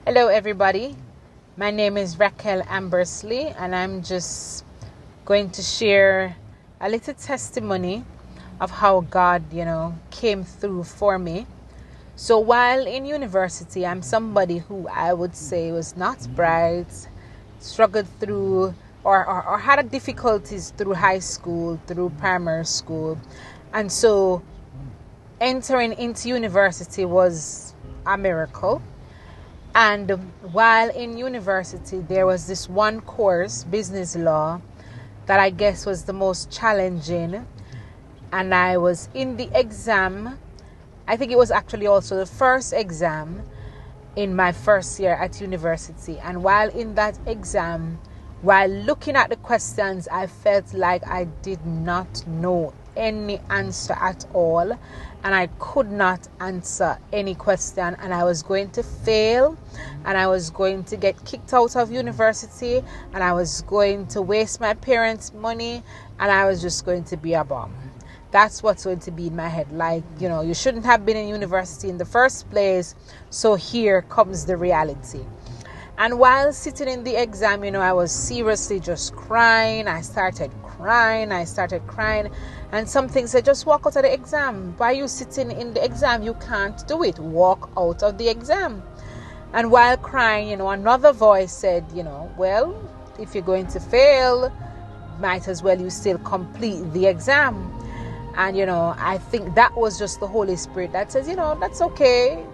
Hello everybody, my name is Racquel Ambersley and I'm just going to share a little testimony of how God, came through for me. So while in university, I'm somebody who I would say was not bright, struggled through or had difficulties through high school, through primary school. And so entering into university was a miracle. And while in university, there was this one course, business law, that I guess was the most challenging. And I was in the exam. I think it was actually also the first exam in my first year at university. And while in that exam, while looking at the questions, I felt like I did not know any answer at all. And I could not answer any question. And I was going to fail. And I was going to get kicked out of university. And I was going to waste my parents' money. And I was just going to be a bum. That's what's going to be in my head. Like, you shouldn't have been in university in the first place. So here comes the reality. And while sitting in the exam, I was seriously just crying. I started crying. And something said, just walk out of the exam. Why are you sitting in the exam? You can't do it. Walk out of the exam. And while crying, another voice said, well, if you're going to fail, might as well you still complete the exam. And, I think that was just the Holy Spirit that says, that's okay.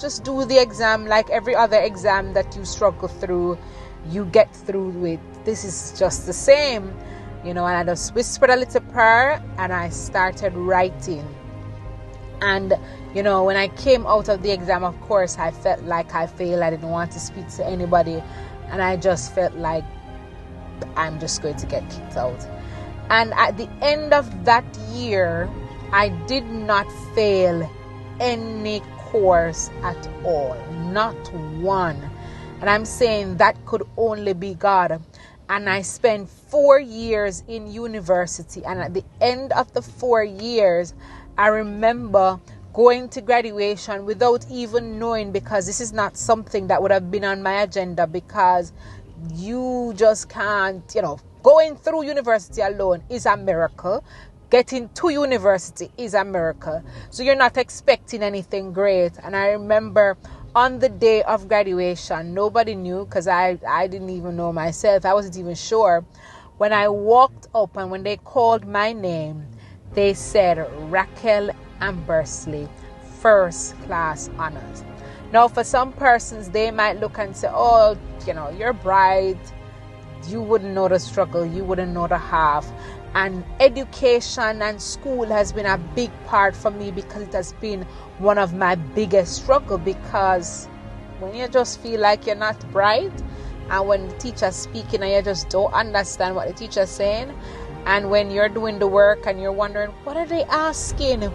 Just do the exam like every other exam that you struggle through. You get through with. This is just the same. And I just whispered a little prayer and I started writing. And, when I came out of the exam, of course, I felt like I failed. I didn't want to speak to anybody. And I just felt like I'm just going to get kicked out. And at the end of that year, I did not fail any course at all. Not one. And I'm saying that could only be God. And I spent 4 years in university. And at the end of the 4 years, I remember going to graduation without even knowing, because this is not something that would have been on my agenda, because you just can't, going through university alone is a miracle. Getting to university is a miracle. So you're not expecting anything great. And I remember on the day of graduation, nobody knew, because I didn't even know myself. I wasn't even sure. When I walked up and when they called my name, they said Racquel Ambersley, first class honors. Now, for some persons, they might look and say, oh, you're bright. You wouldn't know the struggle. You wouldn't know the half. And education and school has been a big part for me, because it has been one of my biggest struggles. Because when you just feel like you're not bright, and when the teacher's speaking and you just don't understand what the teacher's saying, and when you're doing the work and you're wondering, what are they asking?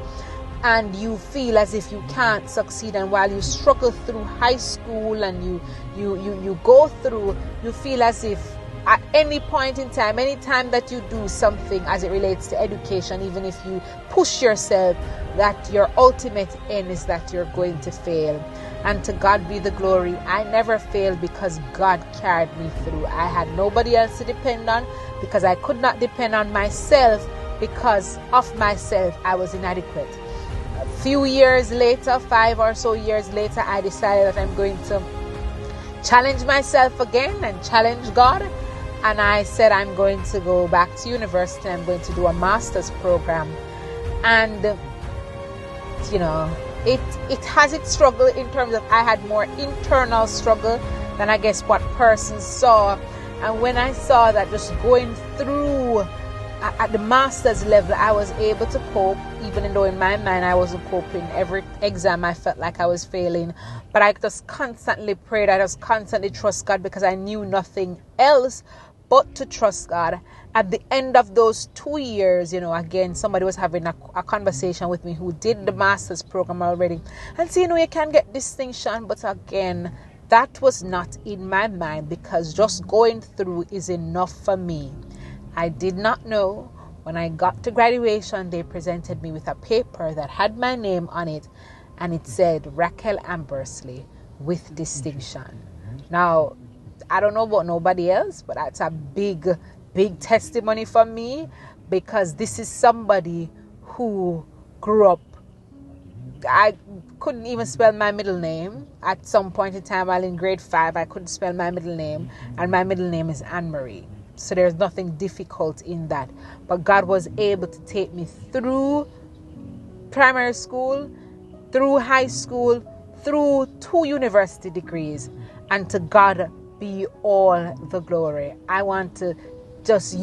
And you feel as if you can't succeed. And while you struggle through high school and you go through, you feel as if at any point in time, any time that you do something as it relates to education, even if you push yourself, that your ultimate end is that you're going to fail. And to God be the glory. I never failed because God carried me through. I had nobody else to depend on, because I could not depend on myself. Because of myself, I was inadequate. A few years later, 5 or so years later, I decided that I'm going to challenge myself again and challenge God. And I said I'm going to go back to university. I'm going to do a master's program. And, it has its struggle in terms of I had more internal struggle than I guess what persons saw. And when I saw that just going through at the master's level, I was able to cope, even though in my mind I wasn't coping. Every exam I felt like I was failing. But I just constantly prayed. I just constantly trust God, because I knew nothing else but to trust God. At the end of those 2 years, again, somebody was having a conversation with me who did the master's program already. And so, you can get distinction. But again, that was not in my mind, because just going through is enough for me. I did not know. When I got to graduation, they presented me with a paper that had my name on it. And it said, Racquel Ambersley, with distinction. Now, I don't know about nobody else, but that's a big testimony for me, because this is somebody who grew up. I couldn't even spell my middle name. At some point in time while in grade 5, I couldn't spell my middle name, and my middle name is Anne-Marie. So there's nothing difficult in that. But God was able to take me through primary school, through high school, through 2 university degrees, and to God be all the glory. I want to just